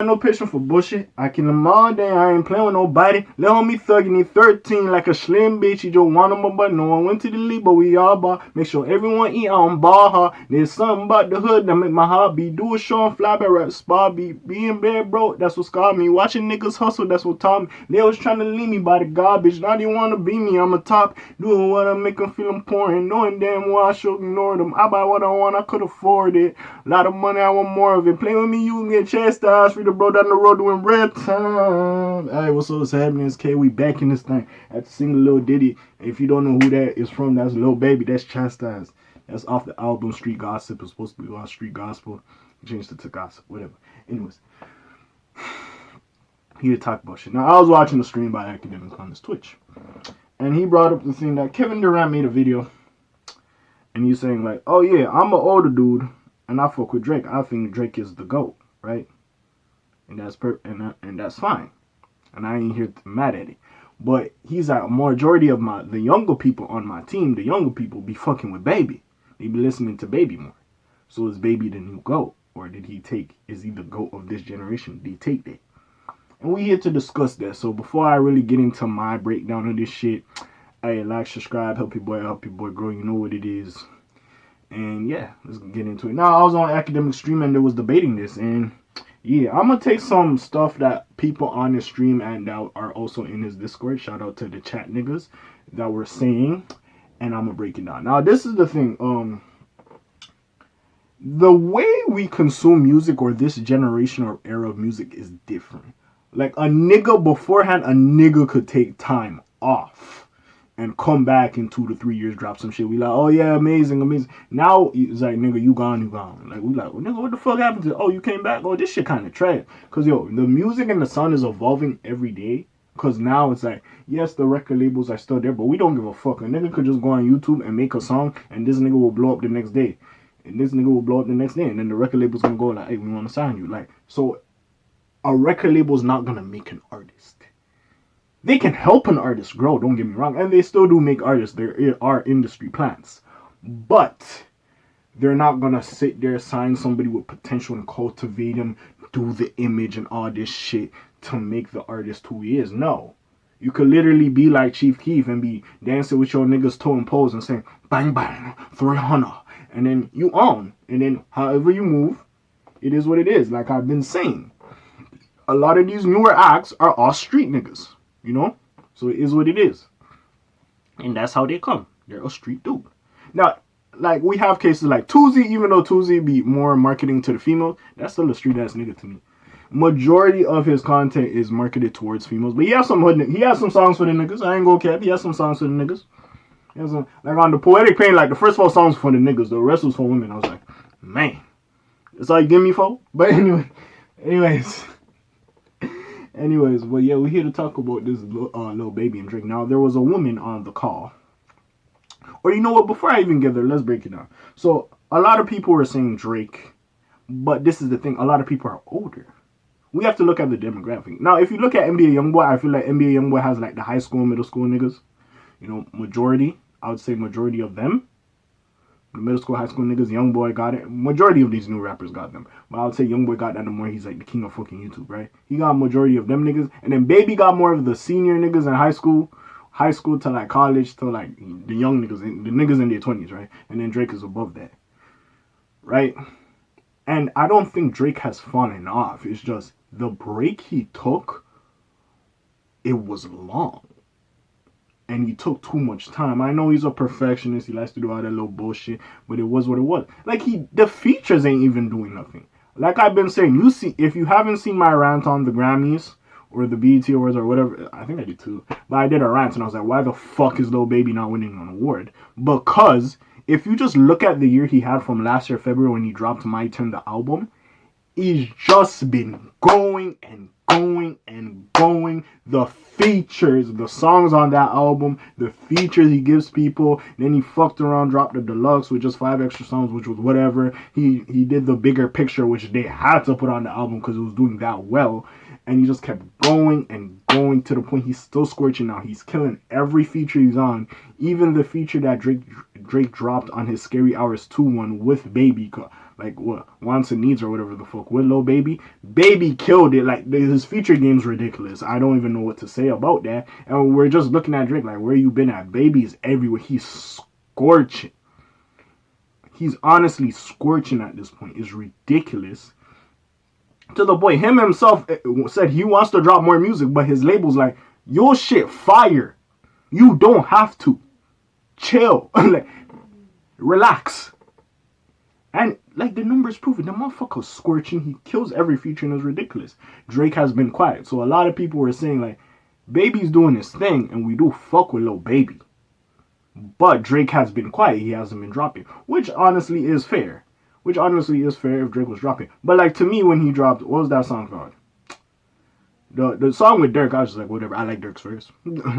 No patience for bullshit. I kill them all day. I ain't playing with nobody. Lil' homie thuggin' he 13 like a slim bitch. He just want him, but no one went to the league, but we all ball. Make sure everyone eat on ball hard. There's something about the hood that make my heart beat. Do a show and fly back rap spot beat. Being bad broke, that's what scarred me. Watching niggas hustle, that's what taught me. They was trying to leave me by the garbage. Now they wanna be me. I'm a top. Doing what I make them feel important. Knowing damn well I should ignore them. I buy what I want, I could afford it. A lot of money, I want more of it. Play with me, you can get chastised. Free the bro down the road doing red time. Hey, what's up? What's happening? It's K. We back in this thing. I had to sing a little ditty. If you don't know who that is from, that's Lil Baby. That's Chastised. That's off the album Street Gossip. It's supposed to be about street gospel. Changed it to gossip, whatever. Anyways, he to talk about shit. Now, I was watching the stream by Academics on his Twitch, and he brought up the thing that Kevin Durant made a video, and he's saying like, "Oh yeah, I'm an older dude, and I fuck with Drake. I think Drake is the GOAT, right? And and that's fine. And I ain't here mad at it. But he's like, a majority of the younger people on my team, the younger people be fucking with Baby. They be listening to Baby more. So is Baby the new GOAT? Or is he the GOAT of this generation? Did he take that? And we here to discuss that. So before I really get into my breakdown of this shit, hey, like, subscribe, help your boy grow. You know what it is. And yeah, let's get into it. Now, I was on Academic Stream and they was debating this. And yeah, I'm going to take some stuff that people on the stream and that are also in his Discord. Shout out to the chat niggas that were saying. And I'm going to break it down. Now, this is the thing. The way we consume music or this generation or era of music is different. Like a nigga beforehand, a nigga could take time off and come back in 2 to 3 years, drop some shit. We like, oh yeah, amazing. Now it's like, nigga, you gone. Like, we like, well, nigga, what the fuck happened to? Oh, you came back. Oh, this shit kind of trash. Cause yo, the music and the sound is evolving every day. Cause now it's like, yes, the record labels are still there, but we don't give a fuck. A nigga could just go on YouTube and make a song, and this nigga will blow up the next day, and this nigga will blow up the next day, and then the record label's gonna go like, hey, we want to sign you. Like, so a record label's not gonna make an artist. They can help an artist grow, don't get me wrong, and they still do make artists. There are industry plants, but they're not gonna sit there, sign somebody with potential and cultivate him, do the image and all this shit to make the artist who he is. No. You could literally be like Chief Keef and be dancing with your niggas toe and pose and saying, bang bang, 300, and then you own, and then however you move, it is what it is. Like I've been saying, a lot of these newer acts are all street niggas. You know? So it is what it is. And that's how they come. They're a street dude. Now, like, we have cases like Tuzi, even though Tuzi be more marketing to the females, that's still a street ass nigga to me. Majority of his content is marketed towards females. But he has some songs for the niggas. I ain't gonna cap. He has some songs for the niggas. He has some, like on the Poetic Pain, like the first 4 songs for the niggas. The rest was for women. I was like, man. That's all you give me for? But anyways. But yeah, we're here to talk about this Lil Baby and Drake. Now, there was a woman on the call. Or you know what? Before I even get there, let's break it down. So, a lot of people were saying Drake. But this is the thing. A lot of people are older. We have to look at the demographic. Now, if you look at NBA Youngboy, I feel like NBA Youngboy has like the high school, middle school niggas. You know, majority. I would say majority of them. The middle school, high school niggas, Youngboy got it. Majority of these new rappers got them. But I would say Youngboy got that the more he's like the king of fucking YouTube, right? He got a majority of them niggas. And then Baby got more of the senior niggas in high school. High school to like college to like the young niggas, the niggas in their 20s, right? And then Drake is above that. Right? And I don't think Drake has fallen off. It's just the break he took, it was long. And he took too much time. I know he's a perfectionist. He likes to do all that little bullshit. But it was what it was. Like, the features ain't even doing nothing. Like I've been saying, if you haven't seen my rant on the Grammys or the BET Awards or whatever, I think I did too. But I did a rant and I was like, why the fuck is Lil Baby not winning an award? Because if you just look at the year he had from last year, February, when he dropped My Turn, the album, he's just been going and going and going. The features, the songs on that album, the features he gives people. Then he fucked around, dropped the deluxe with just 5 extra songs, which was whatever. He did the bigger picture, which they had to put on the album because it was doing that well. And he just kept going and going to the point he's still scorching now. He's killing every feature he's on. Even the feature that Drake dropped on his Scary Hours 2 one with Baby. like what wants and needs or whatever the fuck with Lil Baby. Baby killed it. Like his feature game's ridiculous. I don't even know what to say about that. And we're just looking at Drake like, where you been at? Baby's everywhere. He's scorching. He's honestly scorching at this point. It's ridiculous. To the point, him himself said he wants to drop more music, but his label's like, your shit fire. You don't have to. Chill. Like, relax. And like the numbers prove it, the motherfucker's scorching. He kills every feature and it's ridiculous. Drake has been quiet. So a lot of people were saying like, Baby's doing his thing and we do fuck with Lil Baby. But Drake has been quiet. He hasn't been dropping. Which honestly is fair. Which honestly is fair if Drake was dropping. But like to me when he dropped, what was that song called? The song with Dirk, I was just like, whatever. I like Dirk's verse.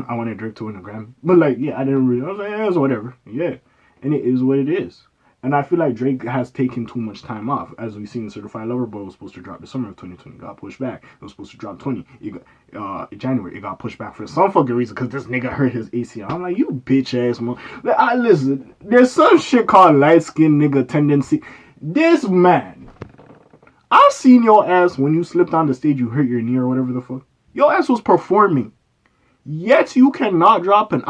I wanted Dirk to win a Grammy. But like, yeah, I didn't really, I was like, yeah, it's whatever. Yeah. And it is what it is. And I feel like Drake has taken too much time off. As we've seen, Certified Lover Boy was supposed to drop the summer of 2020. Got pushed back. It was supposed to drop January. It got pushed back for some fucking reason because this nigga hurt his ACL. I'm like, you bitch ass man. Like, listen, there's some shit called light skin nigga tendency. This man, I seen your ass when you slipped on the stage, you hurt your knee or whatever the fuck. Your ass was performing. Yet you cannot drop an...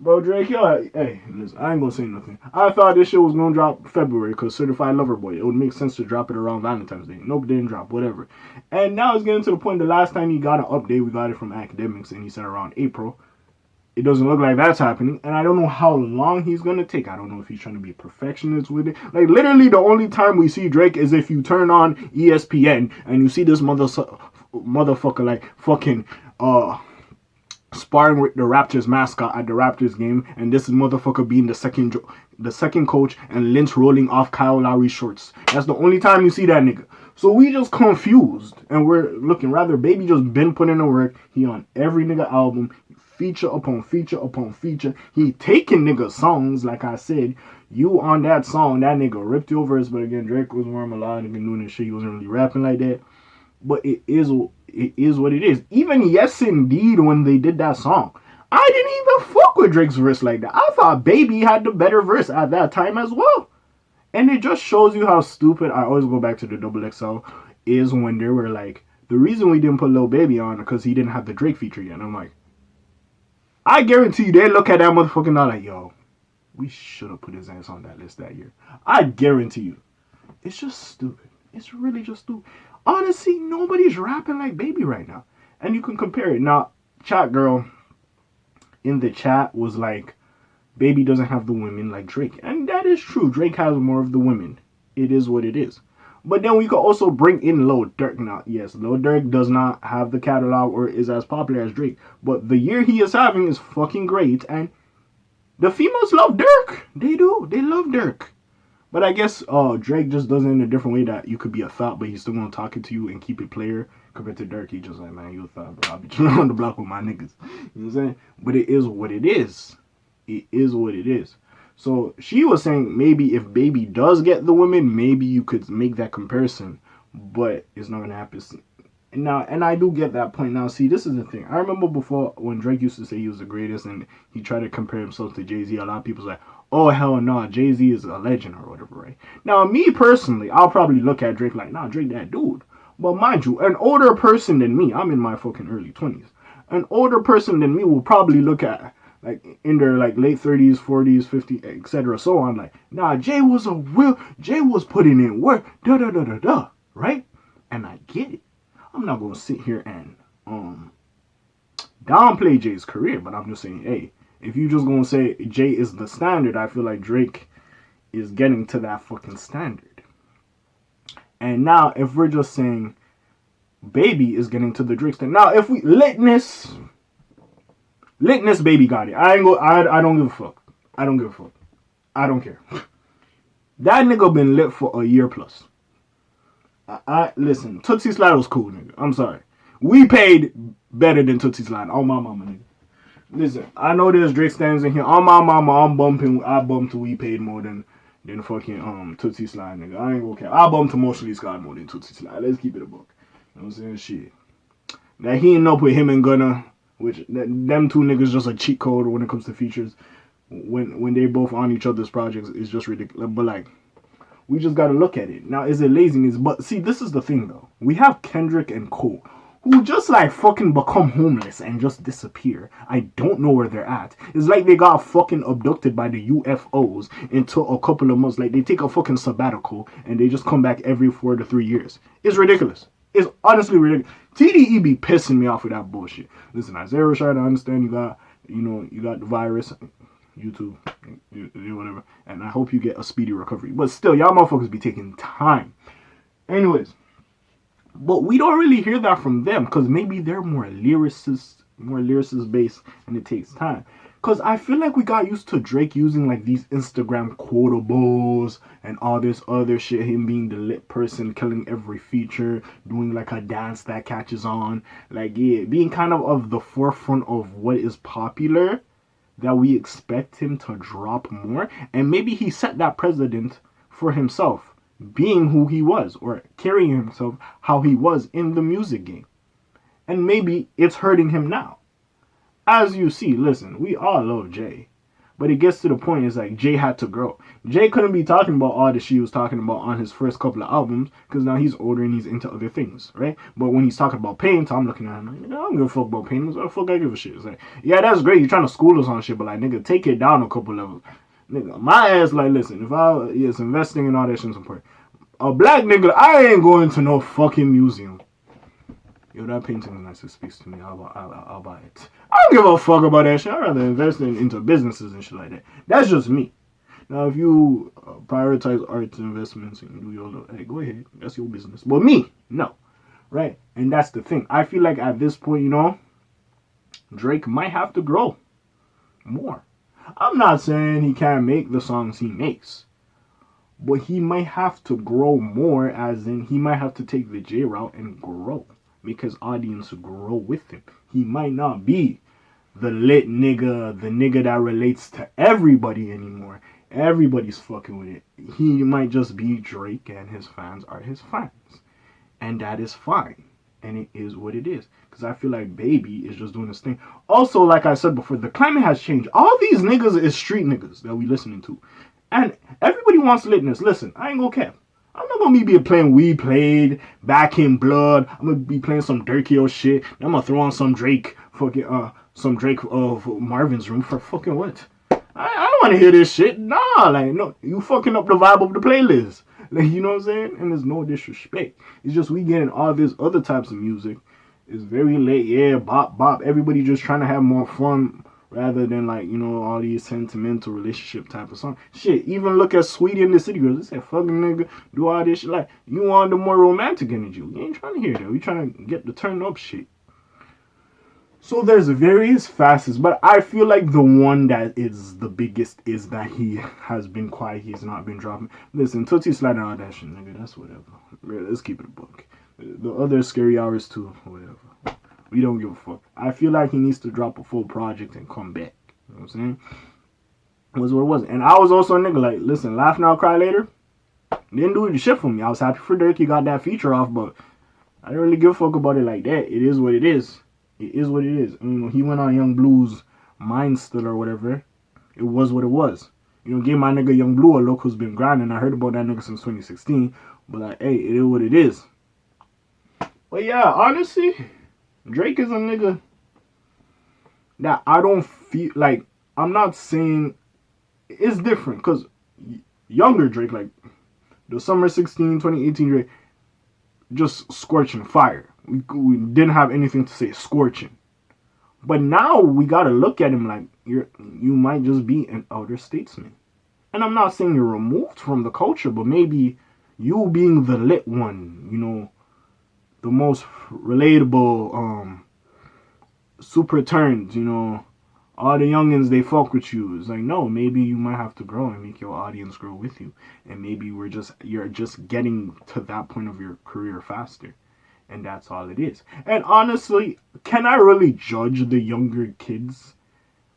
Bro, Drake, yo, hey, listen, I ain't gonna say nothing. I thought this shit was gonna drop February because Certified Lover Boy. It would make sense to drop it around Valentine's Day. Nope, didn't drop, whatever. And now it's getting to the point, the last time he got an update, we got it from Academics, and he said around April. It doesn't look like that's happening, and I don't know how long he's gonna take. I don't know if he's trying to be a perfectionist with it. Like, literally, the only time we see Drake is if you turn on ESPN and you see this motherfucker, like, fucking, sparring with the Raptors mascot at the Raptors game, and this motherfucker being the second coach, and Lynch rolling off Kyle Lowry's shorts. That's the only time you see that nigga. So we just confused, and we're looking rather. Baby just been putting in the work. He on every nigga album, feature upon feature upon feature. He taking nigga songs, like I said. You on that song, that nigga ripped your verse, but again, Drake was more melodic and doing this shit. He wasn't really rapping like that. But it is what it is. Even Yes Indeed, when they did that song, I didn't even fuck with Drake's verse like that. I thought Baby had the better verse at that time as well. And it just shows you how stupid, I always go back to the Double XL, is when they were like, the reason we didn't put Lil Baby on because he didn't have the Drake feature yet. And I'm like, I guarantee you, they look at that motherfucker and they're like, yo, we should have put his ass on that list that year. I guarantee you. It's just stupid. It's really just stupid. Honestly, nobody's rapping like Baby right now. And you can compare it. Now, chat girl in the chat was like, Baby doesn't have the women like Drake. And that is true. Drake has more of the women. It is what it is. But then we could also bring in Lil Durk. Now, yes, Lil Durk does not have the catalog or is as popular as Drake. But the year he is having is fucking great. And the females love Durk. They do. They love Durk. But I guess Drake just does it in a different way that you could be a thought, but he's still going to talk it to you and keep it player. Compared to Durk, he just like, man, you a thought, bro. I'll be chilling on the block with my niggas. You know what I'm saying? But it is what it is. It is what it is. So she was saying maybe if Baby does get the women, maybe you could make that comparison. But it's not going to happen. Now, and I do get that point. Now, see, this is the thing. I remember before when Drake used to say he was the greatest and he tried to compare himself to Jay-Z, a lot of people was like, oh, hell no, Jay-Z is a legend or whatever, right? Now, me personally, I'll probably look at Drake like, nah, Drake that dude. But mind you, an older person than me, I'm in my fucking early 20s, an older person than me will probably look at, like, in their, like, late 30s, 40s, 50s, etc., so on, like, nah, Jay was putting in work, da-da-da-da-da, right? And I get it. I'm not going to sit here and downplay Jay's career, but I'm just saying, hey, if you just going to say Jay is the standard, I feel like Drake is getting to that fucking standard. And now, if we're just saying Baby is getting to the Drake standard. Now, if we... Litness, Baby got it. I don't give a fuck. I don't give a fuck. I don't care. That nigga been lit for a year plus. Listen, Tootsie Slide was cool, nigga. I'm sorry. We paid better than Tootsie Slide. On my mama, nigga. Listen, I know there's Drake stands in here. On my mama, I bumped to We Paid more than fucking Tootsie Slide, nigga. I ain't gonna care. I bumped to Mostly Scott more than Tootsie Slide. Let's keep it a book. You know what I'm saying? Shit. Now he ended up with him and Gunna, which them two niggas just a cheat code when it comes to features. When they both on each other's projects, it's just ridiculous. But like, We just gotta look at it. Now, is it laziness? But see, this is the thing though. We have Kendrick and Cole, who just like fucking become homeless and just disappear. I don't know where they're at. It's like they got fucking abducted by the UFOs into a couple of months. Like they take a fucking sabbatical and they just come back every 4 to 3 years. It's ridiculous. It's honestly ridiculous. TDE be pissing me off with that bullshit. Listen, Isaiah Rashad, I understand you got the virus. YouTube, whatever. And I hope you get a speedy recovery. But still, y'all motherfuckers be taking time. Anyways. But we don't really hear that from them because maybe they're more lyricist based and it takes time. Because I feel like we got used to Drake using like these Instagram quotables and all this other shit. Him being the lit person, killing every feature, doing like a dance that catches on. Like, yeah, being kind of the forefront of what is popular, that we expect him to drop more. And maybe he set that precedent for himself, being who he was or carrying himself how he was in the music game. And maybe it's hurting him now. As you see, listen, we all love Jay. But it gets to the point, it's like Jay had to grow. Jay couldn't be talking about all the shit he was talking about on his first couple of albums because now he's older and he's into other things, right? But when he's talking about paint, I'm looking at him like, I don't give a fuck about paint. What the fuck I give a shit? It's like, yeah, that's great. You're trying to school us on shit, but like, nigga, take it down a couple levels. Nigga, my ass, like, listen, yes, investing in all that shit's important. A black nigga, I ain't going to no fucking museum. Yo, that painting is nice. It speaks to me. I'll buy it. I don't give a fuck about that shit. I'd rather invest into businesses and shit like that. That's just me. Now, if you prioritize arts investments and do your little, hey, go ahead. That's your business. But me, no. Right? And that's the thing. I feel like at this point, Drake might have to grow more. I'm not saying he can't make the songs he makes. But he might have to grow more, as in he might have to take the J route and grow. Make his audience grow with him. He might not be the lit nigga, the nigga that relates to everybody anymore. Everybody's fucking with it. He might just be Drake and his fans are his fans. And that is fine. And it is what it is. Because I feel like Baby is just doing this thing. Also, like I said before, the climate has changed. All these niggas is street niggas that we listening to. And everybody wants litness. Listen, I ain't gonna cap. I'm not gonna be playing We Played, Back in Blood. I'm gonna be playing some Durkio shit. I'm gonna throw on some Drake, some Drake of Marvin's Room for fucking what? I don't wanna hear this shit. Nah, like, no, you fucking up the vibe of the playlist. Like, you know what I'm saying? And there's no disrespect. It's just we getting all this other types of music. It's very late, yeah, bop. Everybody just trying to have more fun. Rather than like, all these sentimental relationship type of songs. Shit, even look at Sweetie and the City Girls. They said, fucking nigga, do all this shit. Like, you want the more romantic energy. You ain't trying to hear that. We trying to get the turn up shit. So there's various facets, but I feel like the one that is the biggest is that he has been quiet. He's not been dropping. Listen, Tootsie sliding all that shit, nigga. That's whatever. Let's keep it a book. The other Scary Hours too, whatever. We don't give a fuck. I feel like he needs to drop a full project and come back. You know what I'm saying? Was what it was. And I was also a nigga like, listen, Laugh Now, Cry Later didn't do the shit for me. I was happy for Dirk. He got that feature off, but I didn't really give a fuck about it like that. It is what it is. It is what it is. He went on Young Blue's Mind Still or whatever. It was what it was. Gave my nigga Young Blue a look who's been grinding. I heard about that nigga since 2016. But like, hey, it is what it is. But yeah, honestly, Drake is a nigga that I don't feel like, I'm not saying it's different because younger Drake, like the summer 2018 Drake, just scorching fire. We didn't have anything to say, scorching. But now we gotta look at him like you might just be an elder statesman. And I'm not saying you're removed from the culture, but maybe you being the lit one, the most relatable, super turns, all the youngins, they fuck with you. It's like, no, maybe you might have to grow and make your audience grow with you. And maybe you're just getting to that point of your career faster. And that's all it is. And honestly, can I really judge the younger kids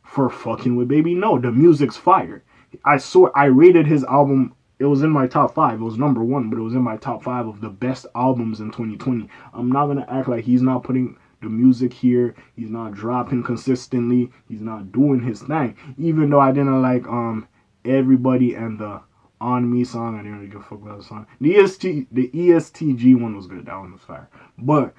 for fucking with Baby? No, the music's fire. I rated his album. It was in my top 5. It was number 1, but it was in my top 5 of the best albums in 2020. I'm not going to act like he's not putting the music here. He's not dropping consistently. He's not doing his thing. Even though I didn't like Everybody and the On Me song, I didn't really give a fuck about the song. The ESTG one was good. That one was fire. But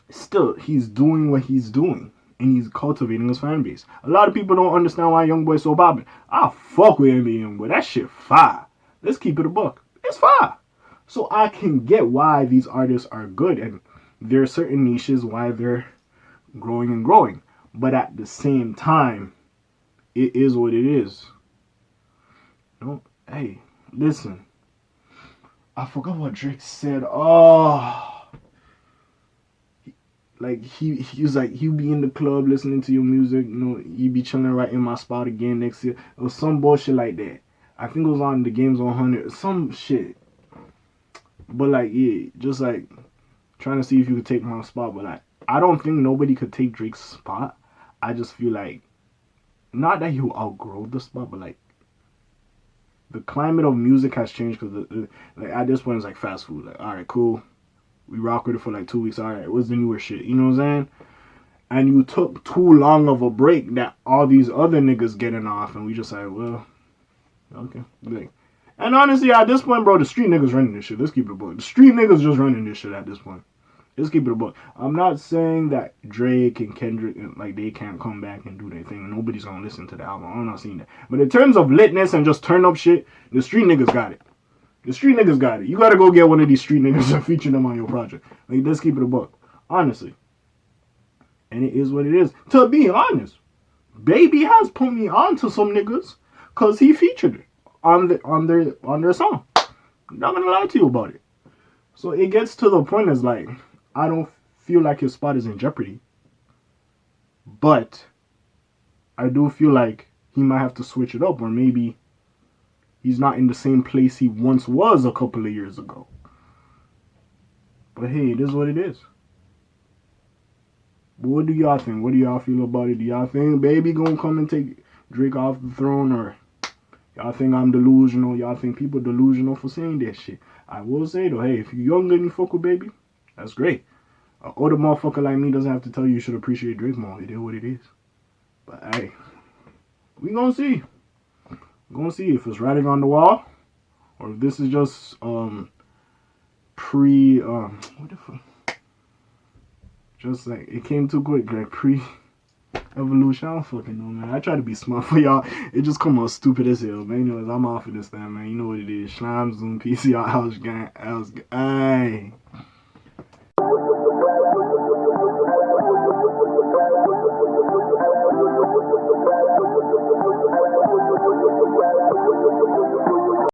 still, he's doing what he's doing. And he's cultivating his fan base. A lot of people don't understand why Youngboy's so popping. I fuck with NBA Youngboy. That shit fire. Let's keep it a buck. It's fire. So I can get why these artists are good. And there are certain niches why they're growing and growing. But at the same time, it is what it is. No, hey, listen. I forgot what Drake said. Oh, like he was like, he'll be in the club listening to your music. You know, you be chilling right in my spot again next year. It was some bullshit like that. I think it was on the Games 100. Some shit. But like, yeah, just like trying to see if you could take my spot. But like, I don't think nobody could take Drake's spot. I just feel like, not that he'll outgrow the spot, but like, the climate of music has changed because like at this point it's like fast food. Like, all right, cool, we rock with it for like 2 weeks. All right, what's the newer shit? You know what I'm saying? And you took too long of a break that all these other niggas getting off, and we just like, well, okay. Like, and honestly, at this point, bro, the street niggas running this shit. Let's keep it a book. The street niggas just running this shit at this point. Let's keep it a book. I'm not saying that Drake and Kendrick, like, they can't come back and do their thing and nobody's gonna listen to the album. I'm not saying that. But in terms of litness and just turn up shit, the street niggas got it. The street niggas got it. You gotta go get one of these street niggas and feature them on your project. Like, let's keep it a book. Honestly. And it is what it is. To be honest, Baby has put me on to some niggas because he featured it on their song. I'm not gonna lie to you about it. So it gets to the point as like, I don't feel like his spot is in jeopardy. But I do feel like he might have to switch it up, or maybe he's not in the same place he once was a couple of years ago. But hey, it is what it is. But what do y'all think? What do y'all feel about it? Do y'all think Baby gonna come and take Drake off the throne, or y'all think I'm delusional? Y'all think people delusional for saying that shit? I will say though, hey, if you're younger and you fuck with Baby, that's great. An older motherfucker like me doesn't have to tell you should appreciate Drake more. It is what it is. But hey, we gonna see. We're gonna see if it's writing on the wall, or if this is just what the fuck? Just like, it came too quick, like pre-evolution. I don't fucking know, man. I try to be smart for y'all. It just come out stupid as hell, man. Anyways, I'm off of this time, man. You know what it is. Slime, Zoom, PCR, House Gang, Aye.